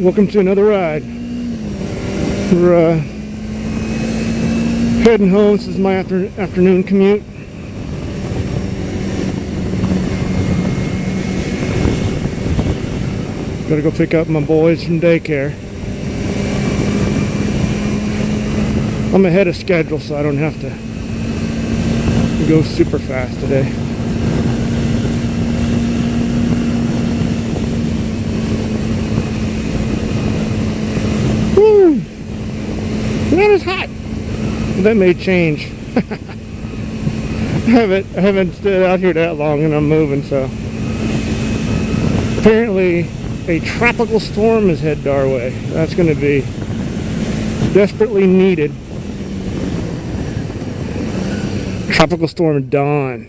Welcome to another ride. We're heading home. This is my afternoon commute. Gotta go pick up my boys from daycare. I'm ahead of schedule, so I don't have to go super fast today. Woo! That is hot. That may change. I haven't stood out here that long, and I'm moving. So apparently, a tropical storm is headed our way. That's going to be desperately needed. Tropical storm Dawn.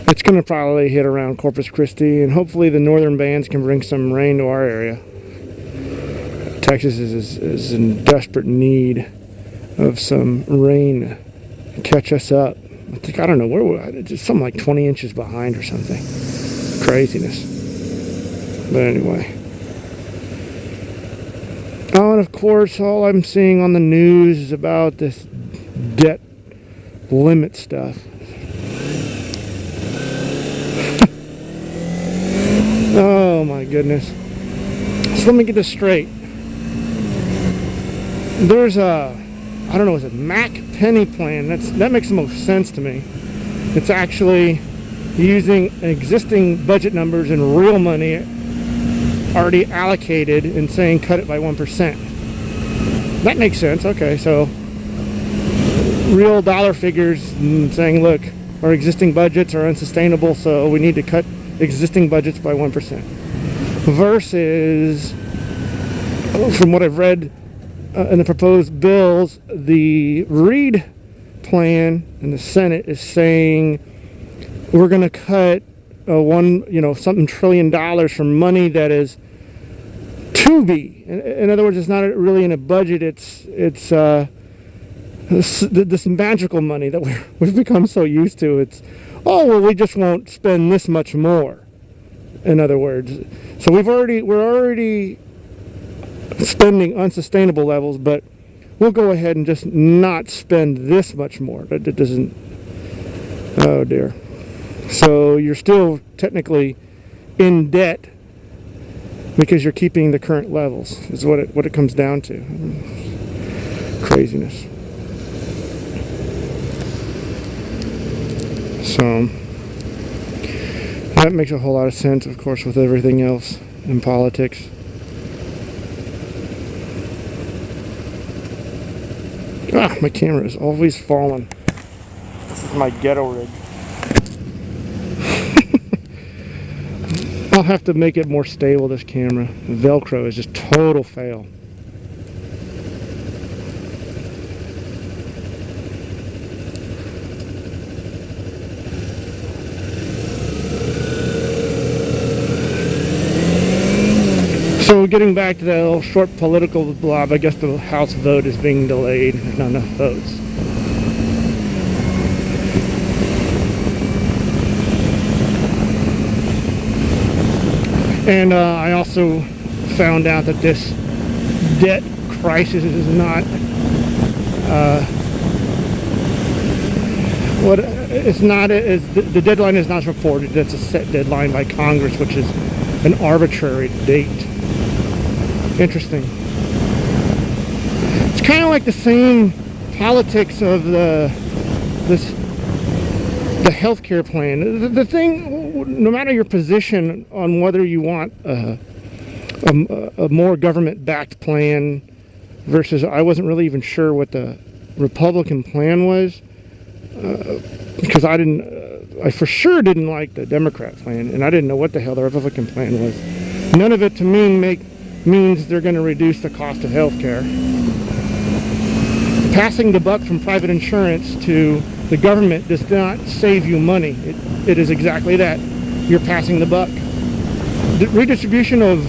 It's going to probably hit around Corpus Christi, and hopefully the northern bands can bring some rain to our area. Texas is in desperate need of some rain to catch us up. I don't know where we're at. It's something like 20 inches behind or something. Craziness. But anyway. Oh, and of course, all I'm seeing on the news is about this debt limit stuff. Oh my goodness. So let me get this straight. There's a, I don't know, is it Mac Penny plan? That makes the most sense to me. It's actually using existing budget numbers and real money already allocated and saying cut it by 1%. That makes sense. Okay, so real dollar figures and saying, look, our existing budgets are unsustainable, so we need to cut existing budgets by 1%. Versus, from what I've read in the proposed bills, the Reid plan in the Senate is saying we're going to cut something $1 trillion from money that is to be. In other words, it's not really in a budget. It's this magical money that we've become so used to. It's, oh well, we just won't spend this much more. In other words, so we're already spending unsustainable levels, but we'll go ahead and just not spend this much more. It doesn't. Oh dear. So you're still technically in debt because you're keeping the current levels, is what it comes down to. Craziness. So that makes a whole lot of sense, of course, with everything else in politics. Ah, my camera is always falling. This is my ghetto rig. I'll have to make it more stable, this camera. Velcro is just total fail. So getting back to that little short political blob, I guess the House vote is being delayed. There's not enough votes. And I also found out that this debt crisis is not the deadline is not reported. That's a set deadline by Congress, which is an arbitrary date. Interesting. It's kind of like the same politics of the healthcare plan. The thing, no matter your position on whether you want a more government-backed plan versus, I wasn't really even sure what the Republican plan was, because I for sure didn't like the Democrat plan, and I didn't know what the hell the Republican plan was. None of it to me means they're going to reduce the cost of healthcare. Passing the buck from private insurance to the government does not save you money. It is exactly that. You're passing the buck. The redistribution of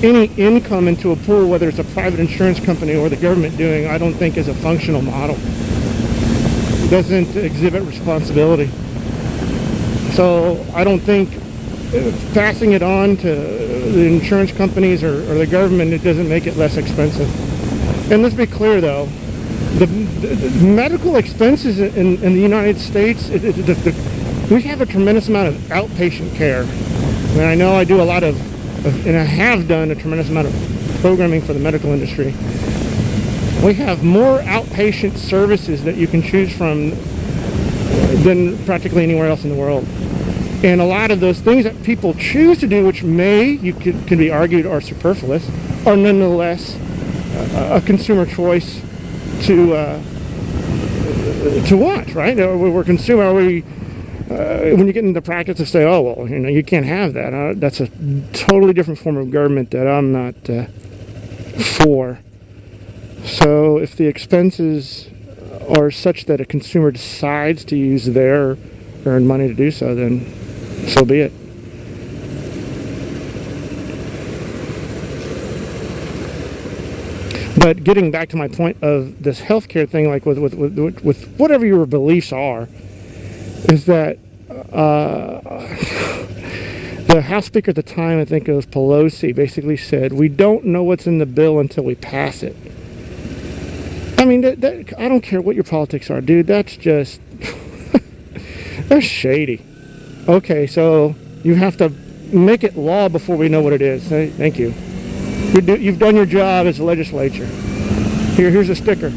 any income into a pool, whether it's a private insurance company or the government doing, I don't think is a functional model. It doesn't exhibit responsibility. So I don't think passing it on to the insurance companies or the government, it doesn't make it less expensive. And let's be clear, though, the medical expenses in the United States, we have a tremendous amount of outpatient care. And I know I do a lot of, and I have done a tremendous amount of programming for the medical industry. We have more outpatient services that you can choose from than practically anywhere else in the world. And a lot of those things that people choose to do, which can be argued are superfluous, are nonetheless a consumer choice to watch, right? We're consumer. When you get into the practice of say, oh well, you can't have that. That's a totally different form of government that I'm not for. So if the expenses are such that a consumer decides to use their earned money to do so, then so be it. But getting back to my point of this healthcare thing, like with whatever your beliefs are, is that the House Speaker at the time, I think it was Pelosi, basically said, we don't know what's in the bill until we pass it. I mean, I don't care what your politics are, dude. That's just that's shady. Okay, so you have to make it law before we know what it is. Thank you. You've done your job as a legislature. Here's a sticker.